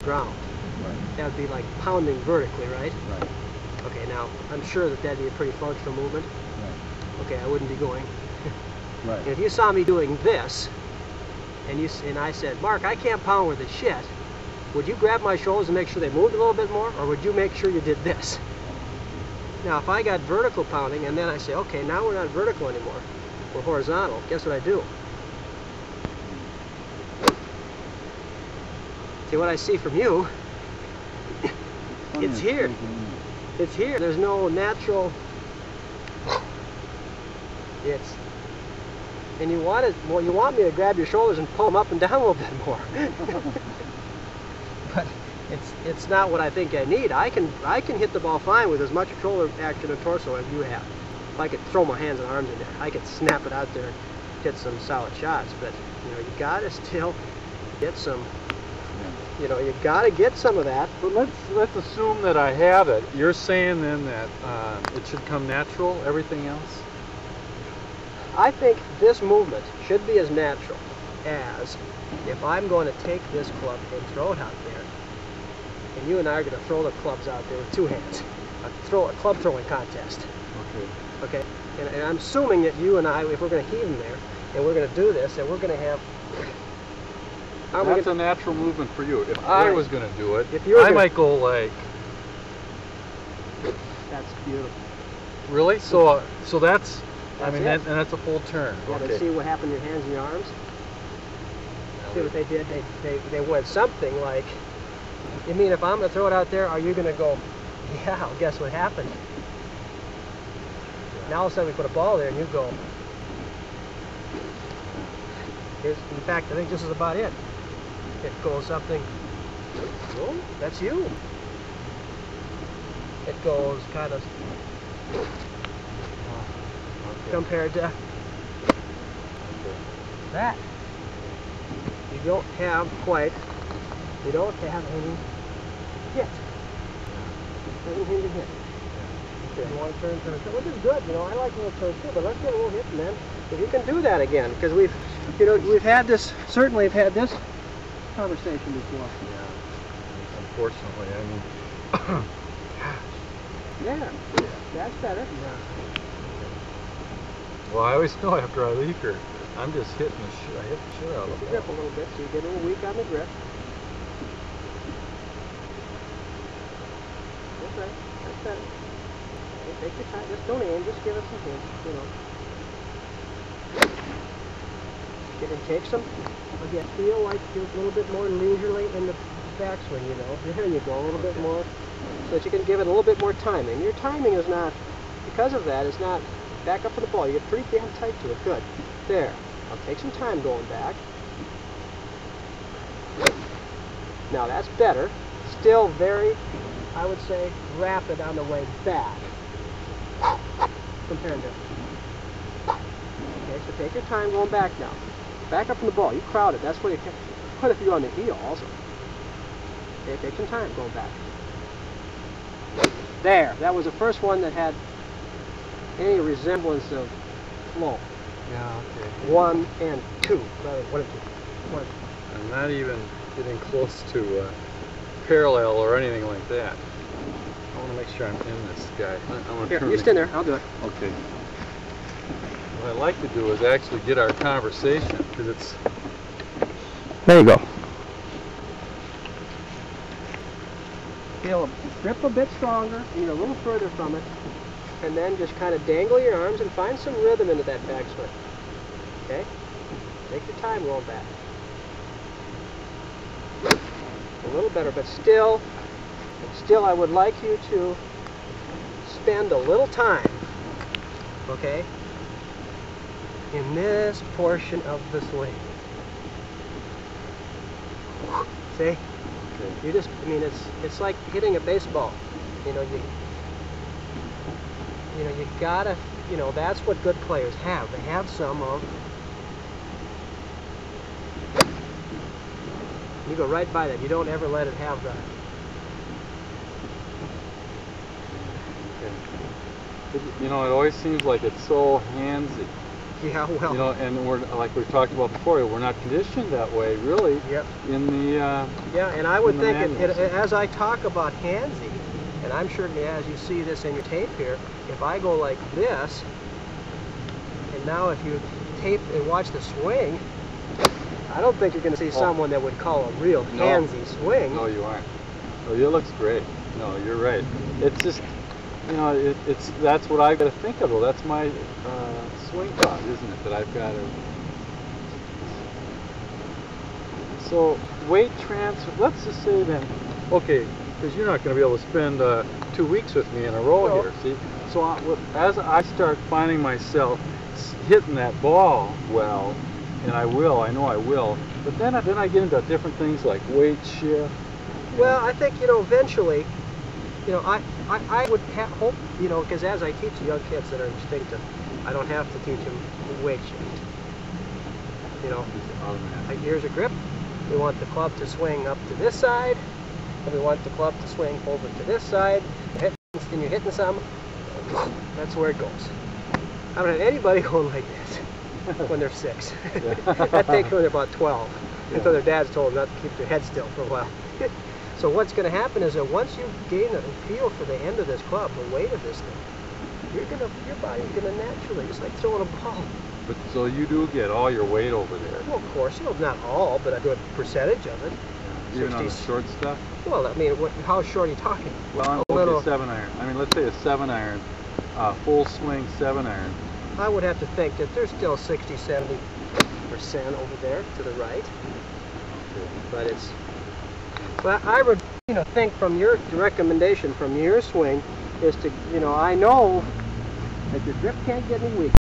ground. Right. That would be like pounding vertically, right? Right. Okay, now I'm sure that that'd be a pretty functional movement. Right. Okay, I wouldn't be going. Right. And if you saw me doing this, and I said, Mark, I can't pound with the shit, would you grab my shoulders and make sure they moved a little bit more, or would you make sure you did this? Now, if I got vertical pounding, and then I say, okay, now we're not vertical anymore, we're horizontal, guess what I do? See, what I see from you, it's here. It's here. There's no natural, and you want it, well, you want me to grab your shoulders and pull them up and down a little bit more. But it's not what I think I need. I can hit the ball fine with as much shoulder action and torso as you have. If I could throw my hands and arms in there, I could snap it out there and get some solid shots. But you know, you gotta still get some. You know, you gotta get some of that. But let's assume that I have it. You're saying then that it should come natural. Everything else. I think this movement should be as natural as if I'm going to take this club and throw it out there, and you and I are going to throw the clubs out there with two hands. A club throwing contest. Okay. Okay? And I'm assuming that you and I, if we're going to heave them there, and we're going to do this, and we're going to have... That's a natural movement for you. If I was going to do it, I might go like... That's beautiful. Really? So that's... I mean, and that's a full turn. Yeah, Okay. but see what happened to your hands and your arms? See what they did? They went something like, you mean if I'm going to throw it out there, are you going to go, yeah, well, guess what happened? Now all of a sudden we put a ball there and you go, in fact, I think this is about it. It goes something, oh, that's you. It goes kind of, compared to that. You don't have quite, you don't have any hit. Anything to hit. Okay. You want to turn, which is good, you know, I like little turns too, but let's get a little hit, man. If you can do that again, because we've had this, certainly have had this conversation before. Yeah, unfortunately, I mean, yeah, that's better. Yeah. Well, I always know after I leave here, I'm just hitting I hit the shit out of the it. grip a little bit, so you get a little weak on the grip. That's right. That's better. Okay, take your time. Just don't aim. Just give it some hint. You know. And take some. Again, feel like you're a little bit more leisurely in the backswing. You know. There you go. A little bit more, so that you can give it a little bit more timing. Your timing is not, because of that, is not. Back up for the ball. You get pretty damn tight to it. Good. There. I'll take some time going back. Now that's better. Still very, I would say, rapid on the way back. Compared to. Okay, so take your time going back now. Back up from the ball. You crowd it. That's where you can put if you're on the heel also. Okay, take some time going back. There. That was the first one that had any resemblance of flow. Yeah, okay. 1 and 2. Rather, 1 and 2. 1 and 2. I'm not even getting close to parallel or anything like that. I want to make sure I'm in this guy. Here, you stand there. I'll do it. Okay. What I'd like to do is actually get our conversation, because it's... There you go. Feel a grip a bit stronger, and you're a little further from it. And then just kind of dangle your arms and find some rhythm into that backswing. Okay? Take your time going back. A little better, but still I would like you to spend a little time, okay, in this portion of the swing. See? Okay. You just, I mean, it's like hitting a baseball. You know, you gotta, you know, that's what good players have. They have some of, you go right by that. You don't ever let it have the, you know, it always seems like it's so handsy. Yeah, well. You know, and we're, like we've talked about before, we're not conditioned that way, really. Yep. In the yeah, and I would think manuals. as I talk about handsy, and I'm sure as you see this in your tape here, if I go like this, and now if you tape and watch the swing, I don't think you're going to see someone that would call a real handsy swing. No, you aren't. Oh, it looks great. No, you're right. It's just, you know, it's that's what I've got to think of. Well, that's my swing thought, isn't it? That I've got to. So weight transfer. Let's just say then, okay, because you're not going to be able to spend 2 weeks with me in a row No. here. See, so as I start finding myself hitting that ball well, and I know I will. But then I get into different things like weight shift. Well, I think, you know, eventually, you know, I would hope, you know, because as I teach young kids that are instinctive, I don't have to teach them weight shift. You know, like here's a grip. We want the club to swing up to this side, and we want the club to swing over to this side. And you're hitting some, that's where it goes. I don't have anybody going like this when they're 6. That takes when they're about 12, until their dads told them not to keep their head still for a while. So what's going to happen is that once you gain a feel for the end of this club, the weight of this thing, your body's gonna naturally, it's like throwing a ball. But so you do get all your weight over there. Well, of course, you know, not all, but a good percentage of it. Even on the short stuff? Well, I mean, how short are you talking? Well, a little, 7-iron. I mean, let's say a 7-iron, full swing 7-iron. I would have to think that there's still 60-70% over there to the right. Okay. But it's, but I would, you know, think from your recommendation from your swing is to, you know, I know that your grip can't get any weaker.